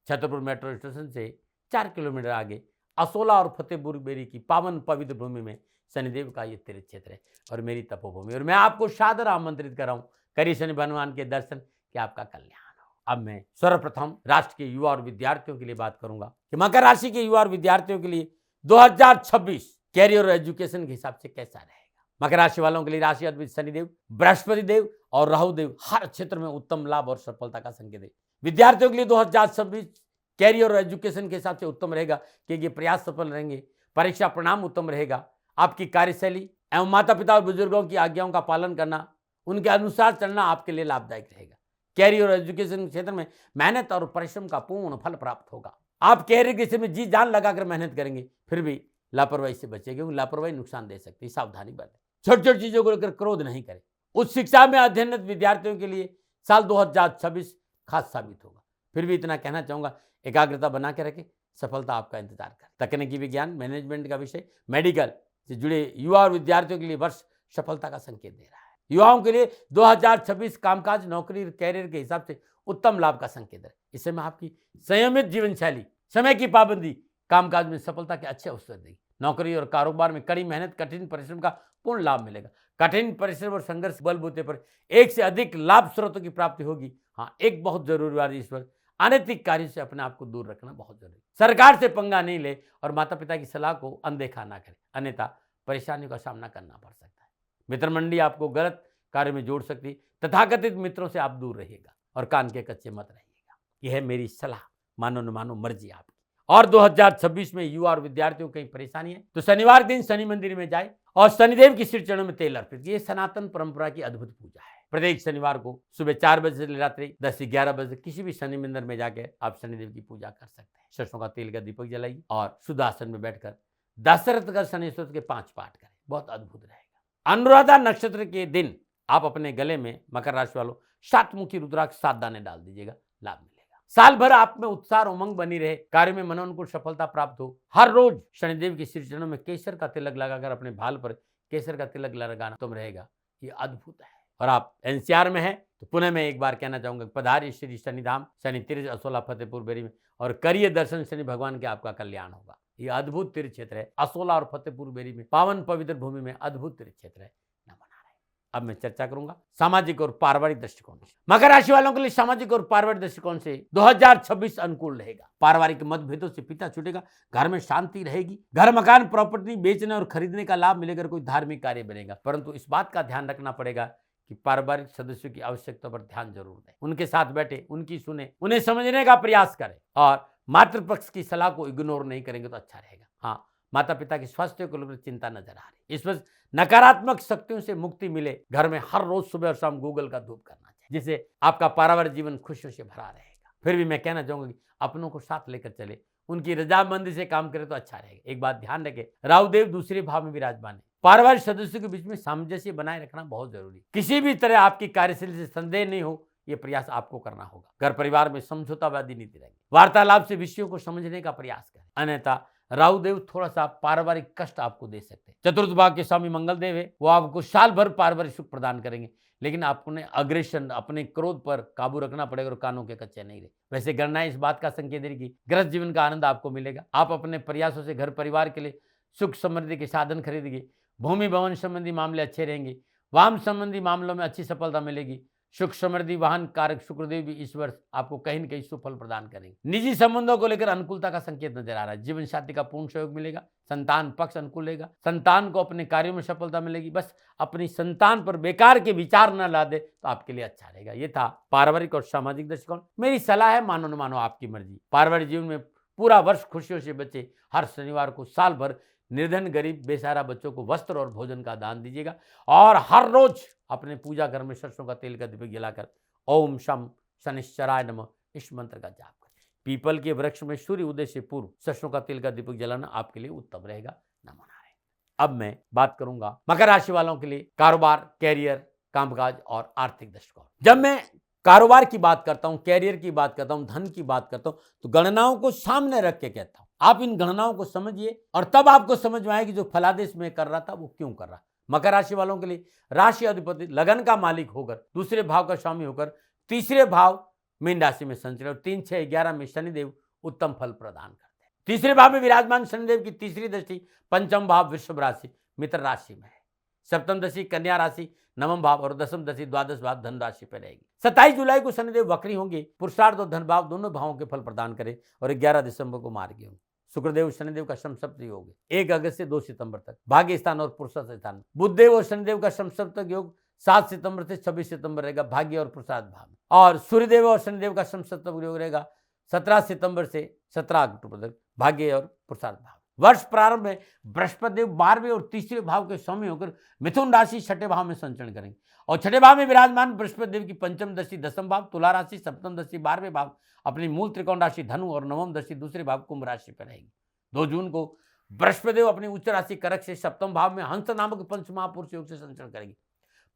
छतरपुर मेट्रो स्टेशन से 4 किलोमीटर आगे असोला और फतेहपुर बेरी की पावन पवित्र भूमि में शनिदेव का ये तीर्थ क्षेत्र है और मेरी तपोभूमि, और मैं आपको सादर आमंत्रित कर रहा हूँ, करिए शनि भगवान के दर्शन कि आपका कल्याण हो। अब मैं सर्वप्रथम राष्ट्र के युवा और विद्यार्थियों के लिए बात करूंगा कि मकर राशि के युवा और विद्यार्थियों के लिए 2026 कैरियर और एजुकेशन के हिसाब से कैसा रहेगा। मकर राशि वालों के लिए राशि अधिपति शनिदेव, बृहस्पति देव और राहु देव हर क्षेत्र में उत्तम लाभ और सफलता का संकेत है। विद्यार्थियों के लिए 2026 कैरियर और एजुकेशन के हिसाब से उत्तम रहेगा क्योंकि प्रयास सफल रहेंगे, परीक्षा परिणाम उत्तम रहेगा। आपकी कार्यशैली एवं माता पिता और बुजुर्गों की आज्ञाओं का पालन करना, उनके अनुसार चलना आपके लिए लाभदायक रहेगा। कैरियर और एजुकेशन क्षेत्र में मेहनत और परिश्रम का पूर्ण फल प्राप्त होगा। आप कैरियर के क्षेत्र में जी जान लगाकर मेहनत करेंगे, फिर भी लापरवाही से बचेंगे, क्योंकि लापरवाही नुकसान दे सकती है। सावधानी बरतें, छोटी छोटी चीजों को लेकर क्रोध नहीं करें। उच्च शिक्षा में अध्ययनरत विद्यार्थियों के लिए साल 2026 खास साबित होगा। फिर भी इतना कहना चाहूंगा, एकाग्रता बना के रखें, सफलता आपका इंतजार कर। तकनीकी विज्ञान, मैनेजमेंट का विषय, मेडिकल से जुड़े युवा और विद्यार्थियों के लिए वर्ष सफलता का संकेत दे रहा है। युवाओं के लिए 2026 कामकाज, नौकरी, कैरियर के हिसाब से उत्तम लाभ का संकेत है। इससे में आपकी संयमित जीवन शैली, समय की पाबंदी कामकाज में सफलता के अच्छे अवसर देगी। नौकरी और कारोबार में कड़ी मेहनत, कठिन परिश्रम का पूर्ण लाभ मिलेगा। कठिन परिश्रम और संघर्ष बलबूते पर एक से अधिक लाभ स्रोतों की प्राप्ति होगी। हाँ, एक बहुत जरूरी बात, ईश्वर अनैतिक कार्य से अपने आप को दूर रखना बहुत जरूरी। सरकार से पंगा नहीं ले और माता पिता की सलाह को अनदेखा ना करे, अन्यथा परेशानियों का सामना करना पड़ सकता है। मित्र मंडली आपको गलत कार्य में जोड़ सकती, तथाकथित मित्रों से आप दूर रहिएगा और कान के कच्चे मत रहिएगा। यह है मेरी सलाह, मानो न मानो मर्जी आपकी। और 2026 में युवा और विद्यार्थियों को कहीं परेशानी है तो शनिवार दिन शनि मंदिर में जाए और शनिदेव की सिर चरणों में तेल अर्पित। ये सनातन परंपरा की अद्भुत पूजा है। प्रत्येक शनिवार को सुबह 4 बजे से रात्रि 10 से 11 बजे किसी भी शनि मंदिर में जाके आप शनिदेव की पूजा कर सकते हैं। सरसों का तेल का दीपक जलाइए और शुद्ध आसन में बैठकर दशरथ का शनि स्तोत्र के 5 पाठ करें, बहुत अद्भुत रहेगा। अनुराधा नक्षत्र के दिन आप अपने गले में, मकर राशि वालों, 7 मुखी रुद्राक्ष 7 दाने डाल दीजिएगा, लाभ मिलेगा। साल भर आप में उत्साह और उमंग बनी रहे, कार्य में मनोनुकूल सफलता प्राप्त हो। हर रोज शनिदेव के श्री चरणों में केसर का तिलक लगाकर अपने भाल पर केसर का तिलक लगाना तुम रहेगा, ये अद्भुत है। और आप एनसीआर में हैं तो पुनः मैं एक बार कहना चाहूंगा, पधारिए श्री शनिधाम शनि तीर्थ असोला फतेहपुर बेरी में और करिए दर्शन शनि भगवान के, आपका कल्याण होगा। ये अद्भुत तीर्थ क्षेत्र है असोला और फतेहपुर बेरी में, पावन पवित्र भूमि में अद्भुत तीर्थ क्षेत्र है। नमो नारायण। अब मैं चर्चा करूंगा सामाजिक और पारिवारिक दृष्टिकोण से। मकर राशि वालों के लिए सामाजिक और पारिवारिक दृष्टिकोण से 2026 अनुकूल रहेगा। पारिवारिक मतभेदों से पिता छूटेगा, घर में शांति रहेगी, घर मकान प्रॉपर्टी बेचने और खरीदने का लाभ मिलेगा, कोई धार्मिक कार्य बनेगा। परंतु इस बात का ध्यान रखना पड़ेगा कि पारिवारिक सदस्यों की आवश्यकता पर ध्यान जरूर दें, उनके साथ बैठे, उनकी सुने, उन्हें समझने का प्रयास करें और मातृपक्ष की सलाह को इग्नोर नहीं करेंगे तो अच्छा रहेगा। हाँ, माता पिता के स्वास्थ्य को लेकर चिंता नजर आ रही। इस वक्त नकारात्मक शक्तियों से मुक्ति मिले, घर में हर रोज सुबह और शाम गूगल का धूप करना चाहिए, जिससे आपका पारिवारिक जीवन खुशियों से भरा रहेगा। फिर भी मैं कहना चाहूंगा कि अपनों को साथ लेकर चले, उनकी रजामंदी से काम करे तो अच्छा रहेगा। एक बात ध्यान रखें, राहुदेव दूसरे भाव में विराजमान है। पारिवारिक सदस्यों के बीच में सामंजस्य बनाए रखना बहुत जरूरी। किसी भी तरह आपकी कार्यशैली से संदेह नहीं हो, यह प्रयास आपको करना होगा। घर परिवार में समझौतावादी नीति रहेगी। वार्तालाप से विषयों को समझने का प्रयास करें, अन्यथा राहुदेव थोड़ा सा पारिवारिक कष्ट आपको दे सकते हैं। चतुर्थ भाव के स्वामी मंगल देव है, वो आपको साल भर पारिवारिक सुख प्रदान करेंगे, लेकिन आपने अग्रेशन, अपने क्रोध पर काबू रखना पड़ेगा और कानों के कच्चे नहीं रहे। वैसे गणनाएं इस बात का संकेत दे रही कि गृह जीवन का आनंद आपको मिलेगा। आप अपने प्रयासों से घर परिवार के लिए सुख समृद्धि के साधन खरीदेंगे। भूमि भवन संबंधी मामले अच्छे रहेंगे। वाहन संबंधी मामलों में अच्छी सफलता मिलेगी। सुख समृद्धि वाहन कारक शुक्रदेव भी इस वर्ष आपको कहीं न कहीं सुफल प्रदान करेंगे। निजी संबंधों को लेकर अनुकूलता का संकेत नजर आ रहा है। जीवन साथी का पूर्ण सहयोग मिलेगा। संतान पक्ष अनुकूल रहेगा। संतान को अपने कार्यों में सफलता मिलेगी। बस अपनी संतान पर बेकार के विचार न ला दे तो आपके लिए अच्छा रहेगा। ये था पारिवारिक और सामाजिक दृष्टिकोण। मेरी सलाह है, मानो न मानो आपकी मर्जी। पारिवारिक जीवन में पूरा वर्ष खुशियों से बचे। हर शनिवार को साल भर निर्धन गरीब बेसहारा बच्चों को वस्त्र और भोजन का दान दीजिएगा और हर रोज अपने पूजा घर में सरसों का तेल का दीपक जलाकर ओम शम शनिश्चराय नमः इस मंत्र का जाप करें। पीपल के वृक्ष में सूर्य उदय से पूर्व सरसों का तेल का दीपक जलाना आपके लिए उत्तम रहेगा। नमो नारायण। अब मैं बात करूंगा मकर राशि वालों के लिए कारोबार, कैरियर, कामकाज और आर्थिक दृष्टिकोण। जब मैं कारोबार की बात करता हूं, कैरियर की बात करता हूं, धन की बात करता हूं, तो गणनाओं को सामने रख के कहता हूं आप इन गणनाओं को समझिए और तब आपको समझ में आए कि जो फलादेश में कर रहा था वो क्यों कर रहा। मकर राशि वालों के लिए राशि अधिपति लगन का मालिक होकर, दूसरे भाव का स्वामी होकर, तीसरे भाव मीन राशि में संचरण और 3, 6, 11 में शनिदेव उत्तम फल प्रदान करते हैं। तीसरे भाव में विराजमान शनिदेव की तीसरी दृष्टि पंचम भाव वृषभ राशि मित्र राशि में है। सप्तम दशा कन्या राशि, नवम भाव और दसम दशा द्वादश भाव धन राशि पर रहेगी। 27 जुलाई को शनिदेव वक्री होंगे। पुरुषार्थ और धन भाव दोनों भावों के फल प्रदान करें और 11 दिसंबर को मार्गी होंगे। शुक्रदेव शनिदेव का समसप्तक योग है 1 अगस्त से 2 सितंबर तक। भाग्य स्थान और पुरुषार्थ स्थान बुधदेव और शनिदेव का समसप्तक योग 7 सितंबर से 26 सितंबर रहेगा भाग्य और पुरुषार्थ भाव में। और सूर्यदेव और शनिदेव का समसप्तक योग रहेगा 17 सितंबर से 17 अक्टूबर तक भाग्य और पुरुषार्थ भाव। वर्ष प्रारंभ में बृहस्पति देव 12वें और तीसरे भाव के स्वामी होकर मिथुन राशि छठे भाव में संचरण करेंगे और छठे भाव में विराजमान बृहस्पति देव की पंचम दशा दसम भाव तुला राशि, सप्तम दशा 12वें भाव अपनी मूल त्रिकोण राशि धनु और नवम दशा दूसरे भाव कुंभ राशि पर रहेगी। 2 जून को बृहस्पति देव अपनी उच्च राशि करक से सप्तम भाव में हंस नामक पंच महापुरुष योग से संचरण करेगी।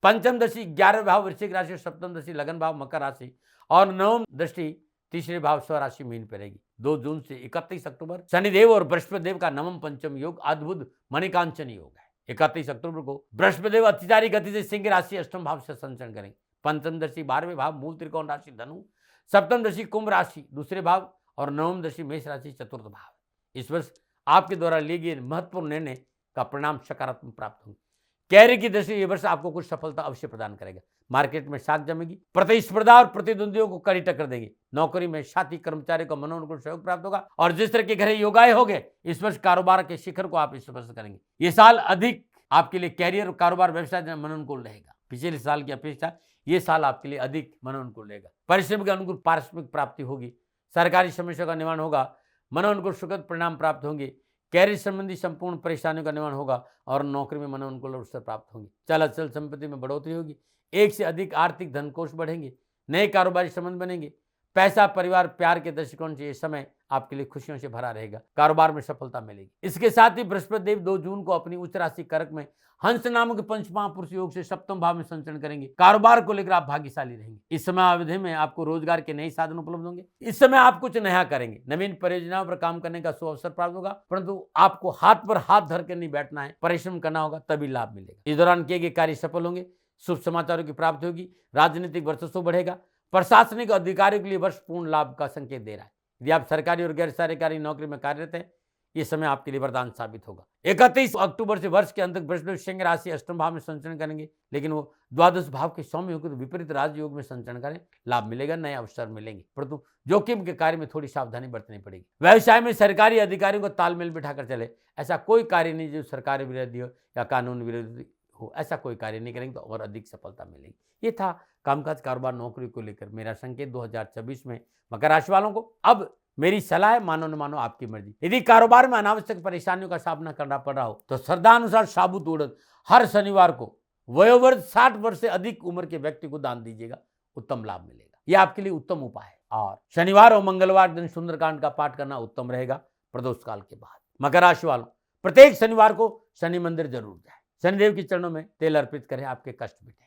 पंचम दशा 11वें भाव वृश्चिक राशि, सप्तम दशा लगन भाव मकर राशि और नवम दृष्टि तीसरे भाव स्वराशि मीन पर रहेगी। 2 जून से 31 अक्टूबर शनिदेव और बृहस्पति देव का नवम पंचम योग अद्भुत मणिकांचन योग है। 31 अक्टूबर को बृहस्पति देव अतिचारी गति से सिंह राशि अष्टम भाव से संचरण करेंगे। पंचम दशा 12वें भाव मूल त्रिकोण राशि धनु, सप्तम दशा कुंभ राशि दूसरे भाव और नवम दशा मेष राशि चतुर्थ भाव। इस वर्ष आपके द्वारा लिए गए महत्वपूर्ण निर्णय का परिणाम सकारात्मक प्राप्त होंगे। कैरियर की दृष्टि ये वर्ष आपको कुछ सफलता अवश्य प्रदान करेगा। मार्केट में साख जमेगी। प्रतिस्पर्धा और प्रतिद्वंदियों को कड़ी टक्कर देंगे। नौकरी में साथी कर्मचारी को मनोनुकूल सहयोग प्राप्त होगा और जिस तरह के घरे योगाए हो गए इस वर्ष कारोबार के शिखर को आप इस वर्ष करेंगे। ये साल अधिक आपके लिए कैरियर, कारोबार, व्यवसाय मनोनुकूल रहेगा। पिछले साल की अपेक्षा ये साल आपके लिए अधिक मनोनुकूल रहेगा। परिश्रम के अनुकूल पारिश्रमिक प्राप्ति होगी। सरकारी समस्या का निवारण होगा। मनोनुकूल सुखद परिणाम प्राप्त होंगे। कैरियर संबंधी संपूर्ण परेशानियों का निवारण होगा और नौकरी में मनोनुकूल अवसर प्राप्त होंगे। चल अचल संपत्ति में बढ़ोतरी होगी। एक से अधिक आर्थिक धन कोष बढ़ेंगे। नए कारोबारी संबंध बनेंगे। पैसा, परिवार, प्यार के दृष्टिकोण से ये समय आपके लिए खुशियों से भरा रहेगा। कारोबार में सफलता मिलेगी। इसके साथ ही बृहस्पति देव 2 जून को अपनी उच्च राशि करक में हंस नामक पंच महापुरुष योग से सप्तम भाव में संचरण करेंगे। कारोबार को लेकर आप भाग्यशाली रहेंगे। इस समय अवधि में आपको रोजगार के नए साधन उपलब्ध होंगे। इस समय आप कुछ नया करेंगे। नवीन परियोजनाओं पर काम करने का सुअवसर प्राप्त होगा, परंतु आपको हाथ पर हाथ धर कर नहीं बैठना है, परिश्रम करना होगा, तभी लाभ मिलेगा। इस दौरान किए गए कार्य सफल होंगे। शुभ समाचारों की प्राप्ति होगी। राजनीतिक वर्चस्व बढ़ेगा। प्रशासनिक अधिकारियों के लिए वर्ष पूर्ण लाभ का संकेत दे रहा है। यदि आप सरकारी और गैर सरकारी नौकरी में कार्यरत हैं ये समय आपके लिए वरदान साबित होगा। 31 अक्टूबर से वर्ष के अंत तक बृहस्पति सिंह राशि अष्टम भाव में संचरण करेंगे, लेकिन वो द्वादश भाव के स्वामी होकर विपरीत राजयोग में संचरण करें, लाभ मिलेगा, नए अवसर मिलेंगे, परंतु जोखिम के कार्य में थोड़ी सावधानी बरतनी पड़ेगी। व्यवसाय में सरकारी अधिकारियों को तालमेल बिठाकर चले, ऐसा कोई कार्य नहीं जो सरकार विरोधी हो या कानून विरोधी हो, ऐसा कोई कार्य नहीं करेंगे तो और अधिक सफलता मिलेगी। ये था कामकाज, कारोबार, नौकरी को लेकर मेरा संकेत 2026 में मकर राशि वालों को। अब मेरी सलाह है, मानो न मानो आपकी मर्जी। यदि कारोबार में अनावश्यक परेशानियों का सामना करना पड़ रहा हो तो श्रद्धानुसार साबुत उड़द हर शनिवार को वयोवर्ग 60 वर्ष से अधिक उम्र के व्यक्ति को दान दीजिएगा, उत्तम लाभ मिलेगा। यह आपके लिए उत्तम उपाय है। और शनिवार और मंगलवार दिन सुंदरकांड का पाठ करना उत्तम रहेगा प्रदोष काल के बाद। मकर राशि वालों, प्रत्येक शनिवार को शनि मंदिर जरूर जाए, शनिदेव के चरणों में तेल अर्पित करें, आपके कष्ट मिटेंगे।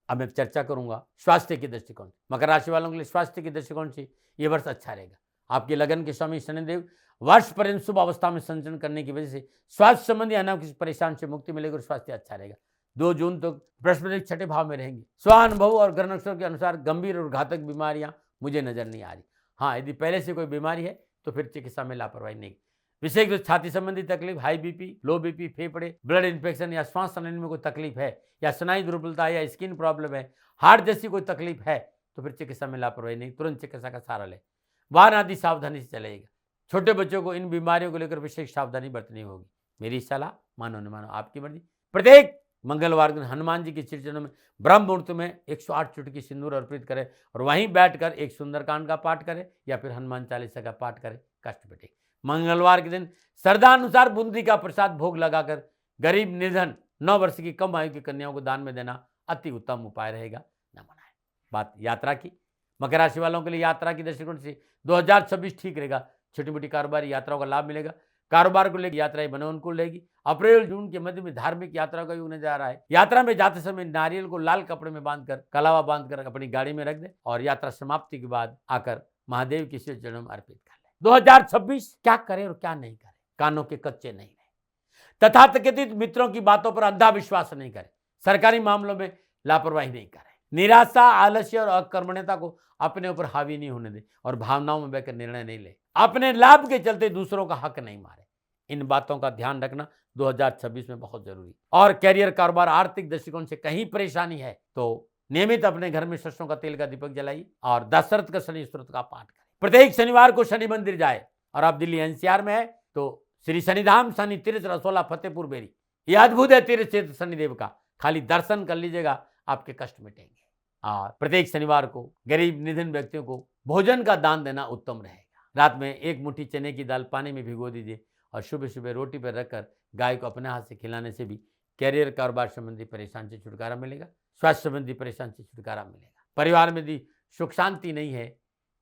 अब मैं चर्चा करूंगा स्वास्थ्य के दृष्टिकोण से। मकर राशि वालों के लिए स्वास्थ्य के दृष्टिकोण से ये वर्ष अच्छा रहेगा। आपके लगन के स्वामी शनिदेव वर्ष पर्यंत शुभ अवस्था में संचरण करने की वजह से स्वास्थ्य संबंधी अनावश्यक परेशानी से मुक्ति मिलेगी और स्वास्थ्य अच्छा रहेगा। 2 जून तक बृहस्पति छठे भाव में रहेंगे। स्वानुभव और ग्रह नक्षत्र के अनुसार गंभीर और घातक बीमारियां मुझे नजर नहीं आ रही। हाँ, यदि पहले से कोई बीमारी है तो फिर चिकित्सा में लापरवाही नहीं। विशेष रूप से छाती संबंधी तकलीफ, हाई बीपी, लो बीपी, फेफड़े, ब्लड इन्फेक्शन या श्वास लेने में कोई तकलीफ है या स्नायु दुर्बलता या स्किन प्रॉब्लम है, हार्ट जैसी कोई तकलीफ है तो फिर चिकित्सा में लापरवाही नहीं, तुरंत चिकित्सा का सहारा लें। वाहन आदि सावधानी से चलेगा। छोटे बच्चों को इन बीमारियों को लेकर विशेष सावधानी बरतनी होगी। मेरी सलाह, मानो न मानो आपकी मर्जी। प्रत्येक मंगलवार दिन हनुमान जी के चरणों में ब्रह्म मुहूर्त में 108 चुटकी सिंदूर अर्पित करें और वहीं बैठकर एक सुंदरकांड का पाठ करें या फिर हनुमान चालीसा का पाठ करें, कष्ट मिटे। मंगलवार के दिन श्रद्धानुसार बूंदी का प्रसाद भोग लगाकर गरीब, निर्धन, 9 वर्ष की कम आयु की कन्याओं को दान में देना अति उत्तम उपाय रहेगा, न मनाएं। बात यात्रा की। मकर राशि वालों के लिए यात्रा की दृष्टिकोण से 2026 ठीक रहेगा। छोटी मोटी कारोबारी यात्राओं का लाभ मिलेगा। कारोबार को लेकर यात्राएं मनोनुकूल रहेगी। अप्रैल जून के मध्य में धार्मिक यात्रा का योग नजर आ रहा है। यात्रा में जाते समय नारियल को लाल कपड़े में बांधकर, कलावा बांधकर अपनी गाड़ी में रख दें और यात्रा समाप्ति के बाद आकर महादेव के चरणों में अर्पित कर लें। 2026 क्या करें और क्या नहीं करें, कानों के कच्चे नहीं रहे। तथाकथित मित्रों की बातों पर अंधा विश्वास नहीं करें। सरकारी मामलों में लापरवाही नहीं करें। निराशा, आलस्य और अकर्मण्यता को अपने ऊपर हावी नहीं होने दें और भावनाओं में बहकर निर्णय नहीं ले। अपने लाभ के चलते दूसरों का हक नहीं मारे। इन बातों का ध्यान रखना 2026 में बहुत जरूरी। और कैरियर, कारोबार, आर्थिक दृष्टिकोण से कहीं परेशानी है तो नियमित अपने घर में सरसों का तेल का दीपक जलाइए और दशरथ का शनि स्तोत्र का पाठ करें। प्रत्येक शनिवार को शनि मंदिर जाए और आप दिल्ली एनसीआर में है तो श्री शनिधाम शनि तीर्थ रसोला फतेहपुर बेरी, ये अद्भुत है तीर्थ क्षेत्र शनिदेव का। खाली दर्शन कर लीजिएगा, आपके कष्ट मिटेंगे। और प्रत्येक शनिवार को गरीब, निर्धन व्यक्तियों को भोजन का दान देना उत्तम रहेगा। रात में 1 मुट्ठी चने की दाल पानी में भिगो दीजिए और सुबह सुबह रोटी पर रखकर गाय को अपने हाथ से खिलाने से भी कैरियर, कारोबार संबंधी परेशानी से छुटकारा मिलेगा। स्वास्थ्य संबंधी परेशानी से छुटकारा मिलेगा। परिवार में यदि सुख शांति नहीं है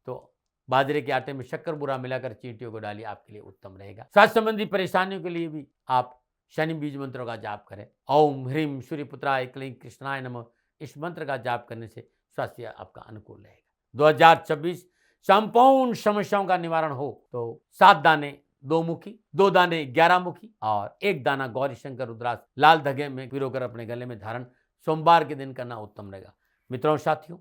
तो बाजरे के आटे में शक्कर बुरा मिलाकर चींटियों को डालिए, आपके लिए उत्तम रहेगा। स्वास्थ्य संबंधी परेशानियों के लिए भी आप शनि बीज मंत्रों का जाप करें। ओम ह्रीम सूर्यपुत्राय क्लीं कृष्णाय नमः, इस मंत्र का जाप करने से स्वास्थ्य आपका अनुकूल रहेगा। 2026 संपूर्ण समस्याओं का निवारण हो तो 7 दाने 2 मुखी, 2 दाने 11 मुखी और 1 दाना गौरी शंकर रुद्राक्ष लाल धागे में पिरोकर अपने गले में धारण सोमवार के दिन करना उत्तम रहेगा। मित्रों, साथियों,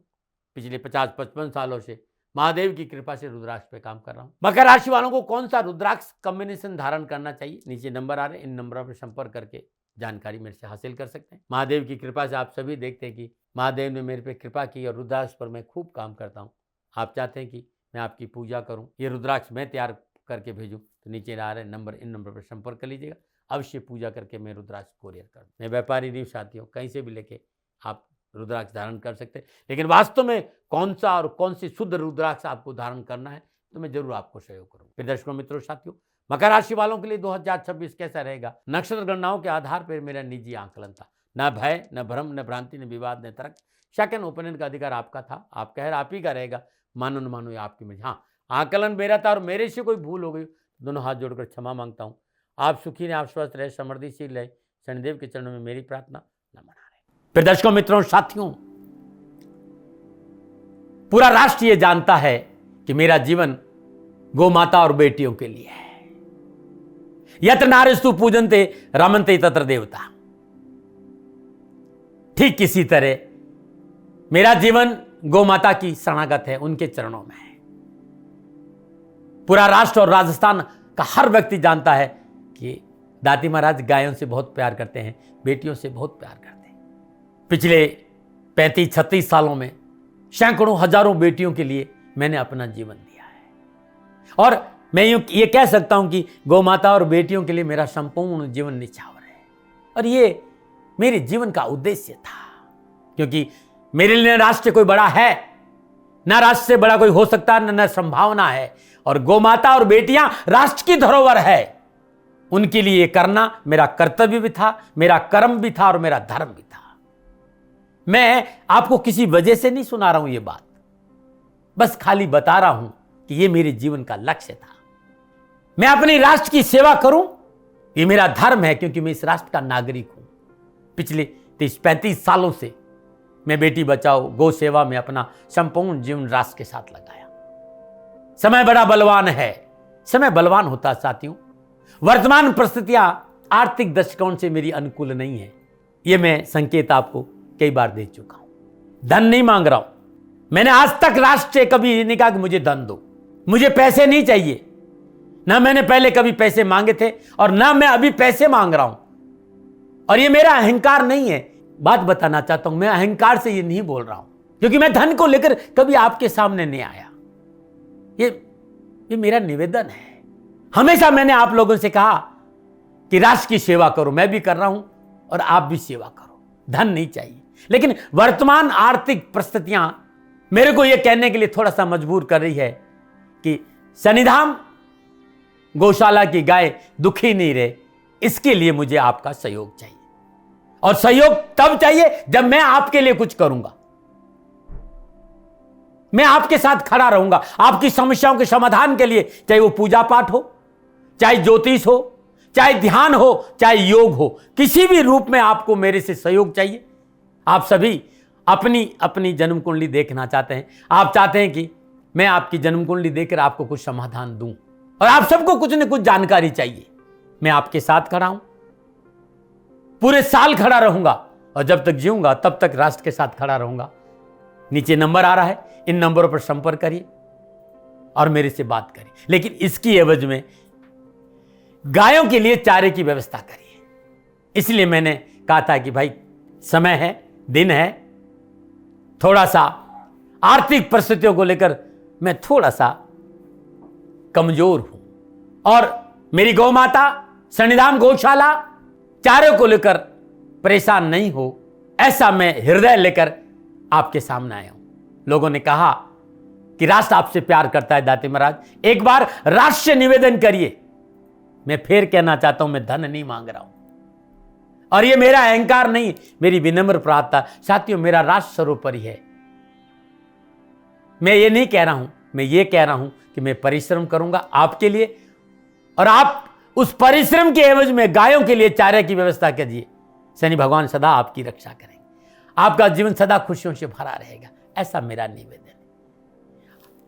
पिछले 50-55 सालों से महादेव की कृपा से रुद्राक्ष पे काम कर रहा हूं। मकर राशि वालों को कौन सा रुद्राक्ष कॉम्बिनेशन धारण करना चाहिए, नीचे नंबर आ रहे हैं, इन नंबरों पर संपर्क करके जानकारी मेरे से हासिल कर सकते हैं। महादेव की कृपा से आप सभी देखते हैं कि महादेव ने मेरे पे कृपा की और रुद्राक्ष पर मैं खूब काम करता हूँ। आप चाहते हैं कि मैं आपकी पूजा करूँ, ये रुद्राक्ष मैं तैयार करके भेजूँ तो नीचे आ रहे नंबर, इन नंबर पर संपर्क कर लीजिएगा। अवश्य पूजा करके मैं रुद्राक्ष कोरियर करूँ। मैं व्यापारी नहीं साथियों, कहीं से भी लेके आप रुद्राक्ष धारण कर सकते हैं, लेकिन वास्तव में कौन सा और कौन सी शुद्ध रुद्राक्ष आपको धारण करना है तो मैं जरूर आपको सहयोग करूँ। फिर दर्शकों, मित्रों, साथियों, मकर राशि वालों के लिए 2026 कैसा रहेगा, नक्षत्र गणनाओं के आधार पर मेरा निजी आकलन था। न भय, न भ्रम, न भ्रांति, न विवाद, न तर्क। सेकंड ओपिनियन का अधिकार आपका था, आप कह रहे आप ही का रहेगा, मानो न मानो ये आपकी मर्जी। हाँ, आकलन मेरा था और मेरे से कोई भूल हो गई, दोनों हाथ जोड़कर क्षमा मांगता हूँ। आप सुखी रहे, आप स्वस्थ रहे, समृद्धिशील रहे, शनिदेव के चरणों में मेरी प्रार्थना, नमन। फिर दर्शकों, मित्रों, साथियों, पूरा राष्ट्र ये जानता है कि मेरा जीवन गौ माता और बेटियों के लिए है। यत्र नारीस्तु पूजन्ते रमन्ते तत्र देवता। ठीक किसी तरह मेरा जीवन गौ माता की शरणागत है, उनके चरणों में है। पूरा राष्ट्र और राजस्थान का हर व्यक्ति जानता है कि दाती महाराज गायों से बहुत प्यार करते हैं, बेटियों से बहुत प्यार करते हैं। पिछले 35-36 सालों में सैकड़ों हजारों बेटियों के लिए मैंने अपना जीवन दिया है और मैं ये कह सकता हूं कि गौ माता और बेटियों के लिए मेरा संपूर्ण जीवन निछावर है और ये मेरे जीवन का उद्देश्य था, क्योंकि मेरे लिए राष्ट्र कोई बड़ा है ना, राष्ट्र से बड़ा कोई हो सकता न संभावना है, और गौ माता और बेटियां राष्ट्र की धरोहर है। उनके लिए करना मेरा कर्तव्य भी था, मेरा कर्म भी था और मेरा धर्म भी था। मैं आपको किसी वजह से नहीं सुना रहा हूं ये बात, बस खाली बता रहा हूं कि ये मेरे जीवन का लक्ष्य था। मैं अपने राष्ट्र की सेवा करूं, ये मेरा धर्म है, क्योंकि मैं इस राष्ट्र का नागरिक हूं। पिछले 30-35 सालों से मैं बेटी बचाओ गौ सेवा में अपना संपूर्ण जीवन राष्ट्र के साथ लगाया। समय बड़ा बलवान है, समय बलवान होता साथियों। वर्तमान परिस्थितियां आर्थिक दृष्टिकोण से मेरी अनुकूल नहीं है, यह मैं संकेत आपको कई बार दे चुका हूं। धन नहीं मांग रहा हूं, मैंने आज तक राष्ट्र से कभी नहीं कहा कि मुझे धन दो, मुझे पैसे नहीं चाहिए। ना मैंने पहले कभी पैसे मांगे थे और ना मैं अभी पैसे मांग रहा हूं, और ये मेरा अहंकार नहीं है। बात बताना चाहता हूं, मैं अहंकार से ये नहीं बोल रहा हूं, क्योंकि मैं धन को लेकर कभी आपके सामने नहीं आया। ये मेरा निवेदन है। हमेशा मैंने आप लोगों से कहा कि राष्ट्र की सेवा करो, मैं भी कर रहा हूं और आप भी सेवा करो। धन नहीं चाहिए, लेकिन वर्तमान आर्थिक परिस्थितियां मेरे को यह कहने के लिए थोड़ा सा मजबूर कर रही है कि सन्निधाम गौशाला की गाय दुखी नहीं रहे, इसके लिए मुझे आपका सहयोग चाहिए, और सहयोग तब चाहिए जब मैं आपके लिए कुछ करूंगा। मैं आपके साथ खड़ा रहूंगा आपकी समस्याओं के समाधान के लिए, चाहे वो पूजा पाठ हो, चाहे ज्योतिष हो, चाहे ध्यान हो, चाहे योग हो, किसी भी रूप में आपको मेरे से सहयोग चाहिए। आप सभी अपनी अपनी जन्म कुंडली देखना चाहते हैं, आप चाहते हैं कि मैं आपकी जन्म कुंडली देखकर आपको कुछ समाधान दूं, और आप सबको कुछ न कुछ जानकारी चाहिए। मैं आपके साथ खड़ा हूं, पूरे साल खड़ा रहूंगा, और जब तक जीऊंगा तब तक राष्ट्र के साथ खड़ा रहूंगा। नीचे नंबर आ रहा है, इन नंबरों पर संपर्क करिए और मेरे से बात करिए, लेकिन इसकी एवज में गायों के लिए चारे की व्यवस्था करिए। इसलिए मैंने कहा था कि भाई समय है, दिन है, थोड़ा सा आर्थिक परिस्थितियों को लेकर मैं थोड़ा सा कमजोर हूं, और मेरी गौ माता सन्निधान गौशाला चारे को लेकर परेशान नहीं हो, ऐसा मैं हृदय लेकर आपके सामने आया हूं। लोगों ने कहा कि राष्ट्र आपसे प्यार करता है दाती महाराज, एक बार राष्ट्र से निवेदन करिए। मैं फिर कहना चाहता हूं, मैं धन नहीं मांग रहा हूं, और ये मेरा अहंकार नहीं, मेरी विनम्र प्रार्थना। साथियों, मेरा राष्ट्र सर्वोपरि है। मैं ये नहीं कह रहा हूं, मैं ये कह रहा हूं कि मैं परिश्रम करूंगा आपके लिए, और आप उस परिश्रम के एवज में गायों के लिए चारे की व्यवस्था कीजिए। शनि भगवान सदा आपकी रक्षा करेंगे, आपका जीवन सदा खुशियों से भरा रहेगा, ऐसा मेरा निवेदन है।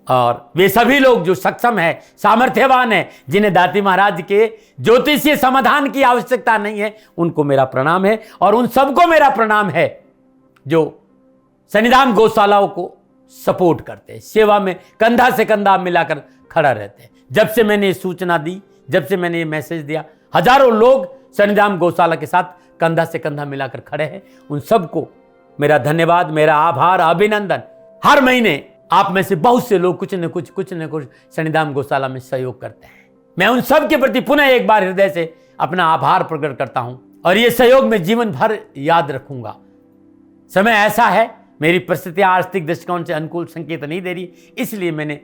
और वे सभी लोग जो सक्षम है, सामर्थ्यवान है, जिन्हें दाती महाराज के ज्योतिषीय समाधान की आवश्यकता नहीं है, उनको मेरा प्रणाम है, और उन सबको मेरा प्रणाम है जो सन्निधान गौशालाओं को सपोर्ट करते हैं, सेवा में कंधा से कंधा मिलाकर खड़ा रहते हैं। जब से मैंने ये सूचना दी, जब से मैंने ये मैसेज दिया, हजारों लोग सन्निधान गौशाला के साथ कंधा से कंधा मिलाकर खड़े हैं। उन सबको मेरा धन्यवाद, मेरा आभार, अभिनंदन। हर महीने आप में से बहुत से लोग कुछ न कुछ सन्निधान गौशाला में सहयोग करते हैं। मैं उन सब के प्रति पुनः एक बार हृदय से अपना आभार प्रकट करता हूं, और ये सहयोग मैं जीवन भर याद रखूंगा। समय ऐसा है, मेरी परिस्थितियां आर्थिक दृष्टिकोण से अनुकूल संकेत नहीं दे रही, इसलिए मैंने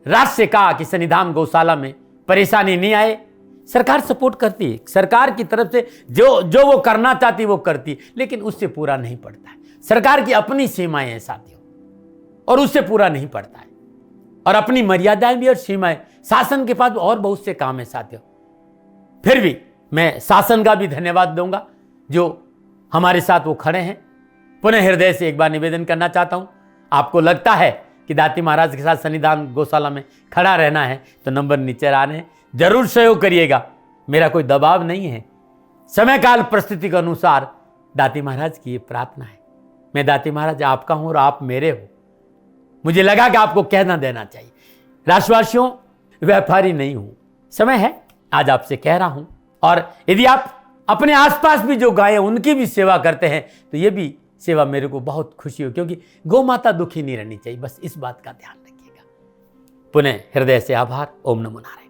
राष्ट्र से कहा कि सन्निधान गौशाला में परेशानी नहीं आए। सरकार सपोर्ट करती है, सरकार की तरफ से जो वो करना चाहती वो करती है, लेकिन उससे पूरा नहीं पड़ता है। सरकार की अपनी सीमाएं हैं साथियों, और उससे पूरा नहीं पड़ता है, और अपनी मर्यादाएं भी और सीमाएं। शासन के पास और बहुत से काम है साथियों। फिर भी मैं शासन का भी धन्यवाद दूंगा जो हमारे साथ वो खड़े हैं। पुनः हृदय से एक बार निवेदन करना चाहता हूं, आपको लगता है कि दाती महाराज के साथ सन्निधान गौशाला में खड़ा रहना है तो नंबर नीचे आ रहे हैं, जरूर सहयोग करिएगा। मेरा कोई दबाव नहीं है, समय काल परिस्थिति के अनुसार दाती महाराज की ये प्रार्थना है। मैं दाती महाराज आपका हूं और आप मेरे हो, मुझे लगा कि आपको कहना देना चाहिए। राष्ट्रवासियों, व्यापारी नहीं हूं, समय है आज आपसे कह रहा हूं। और यदि आप अपने आसपास भी जो गायें उनकी भी सेवा करते हैं तो ये भी सेवा मेरे को बहुत खुशी हो, क्योंकि गौ माता दुखी नहीं रहनी चाहिए। बस इस बात का ध्यान रखिएगा। पुनः हृदय से आभार। ओम नमो नारायण।